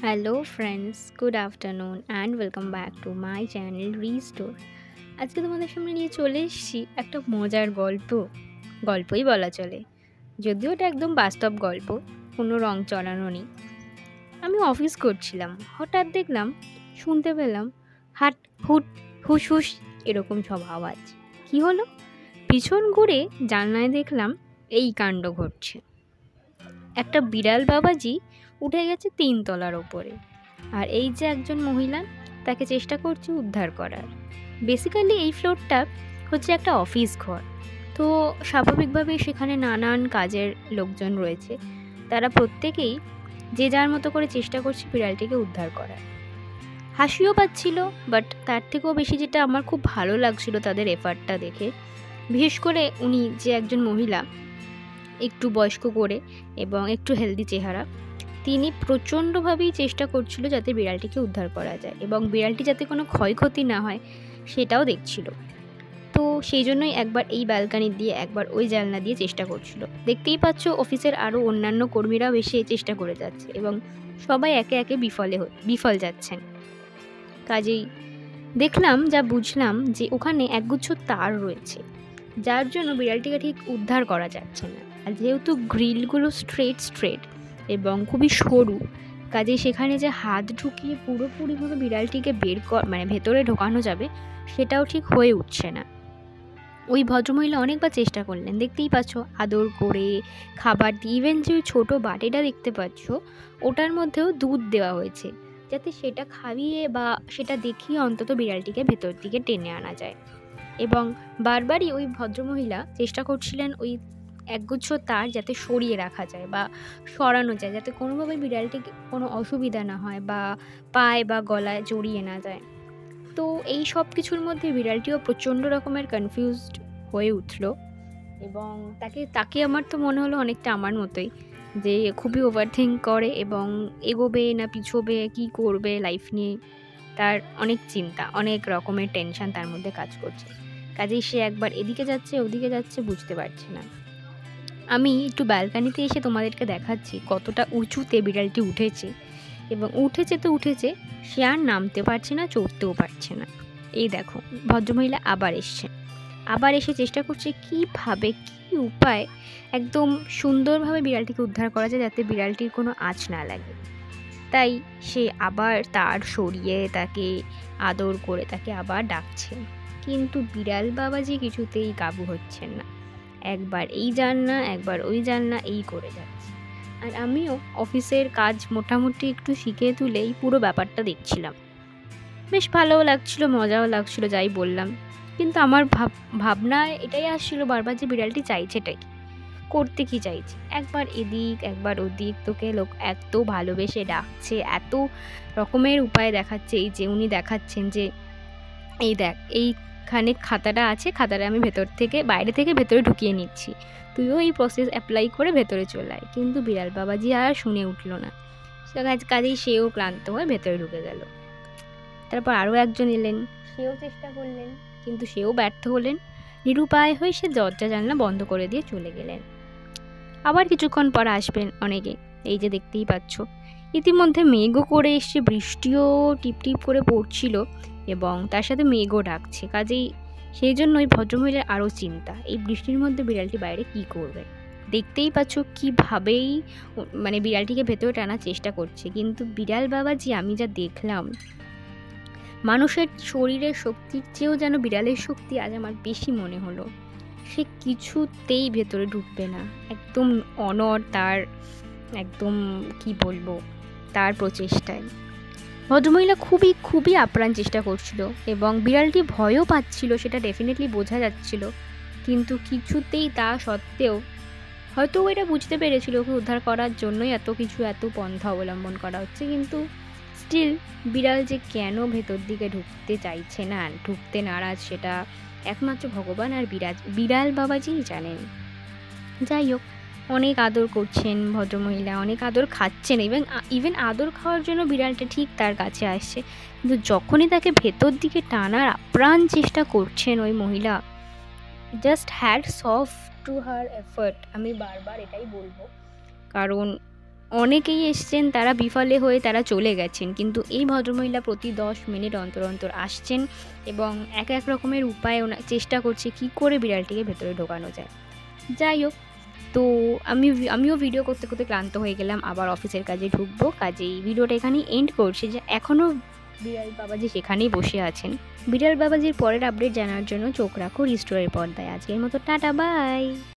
Hello friends, good afternoon and welcome back to my channel restore. আজকে তোমাদের সামনে নিয়ে চলে এসেছি একটা মজার গল্পই বলা চলে। যদিও এটা একদম বাস্তব গল্প, কোনো রং চড়ানো নেই। আমি অফিস করছিলাম, হঠাৎ দেখলাম, শুনতে পেলাম হাট হুট হুস হুস এরকম সব আওয়াজ। কি হলো? পিছন ঘুরে জানলায় দেখলাম এই কাণ্ড ঘটছে। একটা বিড়াল বাবাজি উঠে গেছে 3 তলার ওপরে, আর এই যে একজন মহিলা তাকে চেষ্টা করছে উদ্ধার করার। বেসিক্যালি এই ফ্লোরটা হচ্ছে একটা অফিস ঘর, তো স্বাভাবিকভাবেই সেখানে নানান কাজের লোকজন রয়েছে। তারা প্রত্যেকেই যে যার মতো করে চেষ্টা করছে বিড়ালটিকে উদ্ধার করার। হাসিও পাচ্ছিল, বাট তার থেকেও বেশি যেটা আমার খুব ভালো লাগছিল তাদের এফার্টটা দেখে, বিশেষ করে উনি যে একজন মহিলা, একটু বয়স্ক করে এবং একটু হেলদি চেহারা, তিনি প্রচণ্ডভাবেই চেষ্টা করছিল যাতে বিড়ালটিকে উদ্ধার করা যায় এবং বিড়ালটি যাতে কোনো ক্ষয়ক্ষতি না হয় সেটাও দেখছিল। তো সেই জন্যই একবার এই ব্যালকানি দিয়ে একবার ওই জানলা দিয়ে চেষ্টা করছিল। দেখতেই পাচ্ছ অফিসের আরও অন্যান্য কর্মীরাও এসে চেষ্টা করে যাচ্ছে এবং সবাই একে একে বিফল যাচ্ছেন। কাজেই দেখলাম, যা বুঝলাম, যে ওখানে একগুচ্ছ তার রয়েছে, যার জন্য বিড়ালটিকে ঠিক উদ্ধার করা যাচ্ছে না। আর যেহেতু গ্রিলগুলো স্ট্রেট এবং খুবই সরু, কাজেই সেখানে যে হাত ঢুকিয়ে পুরোপুরিভাবে বিড়ালটিকে ভেতরে ঢোকানো যাবে সেটাও ঠিক হয়ে উঠছে না। ওই ভদ্রমহিলা অনেকবার চেষ্টা করলেন, দেখতেই পাচ্ছ, আদর করে খাবার দিয়ে, ইভেন যে ওই ছোটো বাটিটা দেখতে পাচ্ছ ওটার মধ্যেও দুধ দেওয়া হয়েছে, যাতে সেটা খাইয়ে বা সেটা দেখিয়ে অন্তত বিড়ালটিকে ভেতর দিকে টেনে আনা যায়। এবং বারবারই ওই ভদ্রমহিলা চেষ্টা করছিলেন ওই একগুচ্ছ তার যাতে সরিয়ে রাখা যায় বা সরানো যায়, যাতে কোনোভাবে বিড়ালটি কোনো অসুবিধা না হয় বা পায়ে বা গলায় জড়িয়ে না যায়। তো এই সব কিছুর মধ্যে বিড়ালটিও প্রচণ্ড রকমের কনফিউজড হয়ে উঠল এবং তাকে আমার তো মনে হলো অনেকটা আমার মতোই, যে খুবই ওভারথিঙ্ক করে এবং এগোবে না পিছোবে, কী করবে লাইফ নিয়ে তার অনেক চিন্তা, অনেক রকমের টেনশন তার মধ্যে কাজ করছে। কাজেই সে একবার এদিকে যাচ্ছে ওদিকে যাচ্ছে, বুঝতে পারছে না। আমি একটু ব্যালকানিতে এসে তোমাদেরকে দেখাচ্ছি কতটা উঁচুতে বিড়ালটি উঠেছে, এবং উঠেছে তো উঠেছে, সে আর নামতে পারছে না, চড়তেও পারছে না। এই দেখো, ভদ্রমহিলা আবার এসে চেষ্টা করছে কীভাবে, কী উপায় একদম সুন্দরভাবে বিড়ালটিকে উদ্ধার করা যায় যাতে বিড়ালটির কোনো আঁচ না লাগে। তাই সে আবার তার সরিয়ে তাকে আদর করে তাকে আবার ডাকছে, কিন্তু বিড়াল বাবাজি কিছুতেই কাবু হচ্ছেন না। একবার এই জানলা একবার ওই জানলা এই করে যাচ্ছে। আর আমিও অফিসের কাজ মোটামুটি একটু শিখে তুলে এই পুরো ব্যাপারটা দেখছিলাম। বেশ ভালোও লাগছিল, মজাও লাগছিল, যাই বললাম। কিন্তু আমার ভাবনায় এটাই আসছিল বারবার, যে বিড়ালটি চাইছেটাই কি, করতে কি চাইছে। একবার এদিক একবার ওদিক, তোকে লোক এত ভালোবেসে ডাকছে, এত রকমের উপায় দেখাচ্ছে। এই যে উনি দেখাচ্ছেন যে এই দেখ, এইখানে খাতাটা আছে, খাতাটা আমি বাইরে থেকে ভেতরে ঢুকিয়ে নিচ্ছি, তুইও এই প্রসেস অ্যাপ্লাই করে ভেতরে চলে আয়। কিন্তু বিড়াল বাবাজি আর শুনে উঠল না। কাজেই সেও ক্লান্ত হয়ে ভেতরে ঢুকে গেল। তারপর আরও একজন এলেন, সেও চেষ্টা করলেন, কিন্তু সেও ব্যর্থ হলেন। নিরুপায় হয়ে সে দরজা জানলা বন্ধ করে দিয়ে চলে গেলেন। আবার কিছুক্ষণ পর আসবেন অনেকে, এই যে দেখতেই পাচ্ছ। ইতিমধ্যে মেঘও করে এসছে, বৃষ্টিও টিপটিপ করে পড়ছিল এবং তার সাথে মেঘও ডাকছে। কাজেই সেই জন্য ওই ভদ্রমহিলার আরও চিন্তা, এই বৃষ্টির মধ্যে বিড়ালটি বাইরে কি করবে। দেখতেই পাচ্ছ কীভাবেই বিড়ালটিকে ভেতরে টানার চেষ্টা করছে, কিন্তু বিড়াল বাবাজি, আমি যা দেখলাম, মানুষের শরীরের শক্তির চেয়েও যেন বিড়ালের শক্তি আজ আমার বেশি মনে হলো। সে কিছুতেই ভেতরে ঢুকবে না, একদম অনড় তার, একদম কি বলবো, তার প্রচেষ্টায়। ভদ্রমহিলা খুবই খুবই আপ্রাণ চেষ্টা করছিল এবং বিড়ালটি ভয়ও পাচ্ছিল, সেটা ডেফিনেটলি বোঝা যাচ্ছিল। কিন্তু কিছুতেই তা সত্ত্বেও, হয়তো এটা বুঝতে পেরেছিল ওকে উদ্ধার করার জন্যই এত পন্থা অবলম্বন করা হচ্ছে, কিন্তু স্টিল বিড়াল যে কেন ভেতর দিকে ঢুকতে চাইছে না, ঢুকতে নারাজ, সেটা একমাত্র ভগবান আর বিড়াল বাবাজিই জানেন। যাই হোক, অনেক আদর করছেন ভদ্রমহিলা, অনেক আদর খাচ্ছেন, ইভেন আদর খাওয়ার জন্য বিড়ালটা ঠিক তার কাছে আসছে। কিন্তু যখনই তাকে ভেতর দিকে টানার আপ্রাণ চেষ্টা করছেন ওই মহিলা, just hats off to her effort. আমি বারবার এটাই বলবো, কারণ অনেকেই এসছেন, তারা বিফলে হয়ে তারা চলে গেছেন, কিন্তু এই ভদ্রমহিলা প্রতি 10 মিনিট অন্তর অন্তর আসছেন এবং এক এক রকমের উপায়ে চেষ্টা করছে কী করে বিড়ালটিকে ভেতরে ঢোকানো যায়। যাই হোক, তো আমিও ভিডিও করতে করতে ক্লান্ত হয়ে গেলাম, আবার অফিসের কাজে ঢুকবো। কাজেই ভিডিওটা এখানেই এন্ড করছি, যে এখনও বিড়াল বাবাজি সেখানেই বসে আছেন। বিড়াল বাবাজির পরের আপডেট জানার জন্য চোখ রাখো রিস্টোরের পর্দায়। আজকের মতো টাটা, বাই।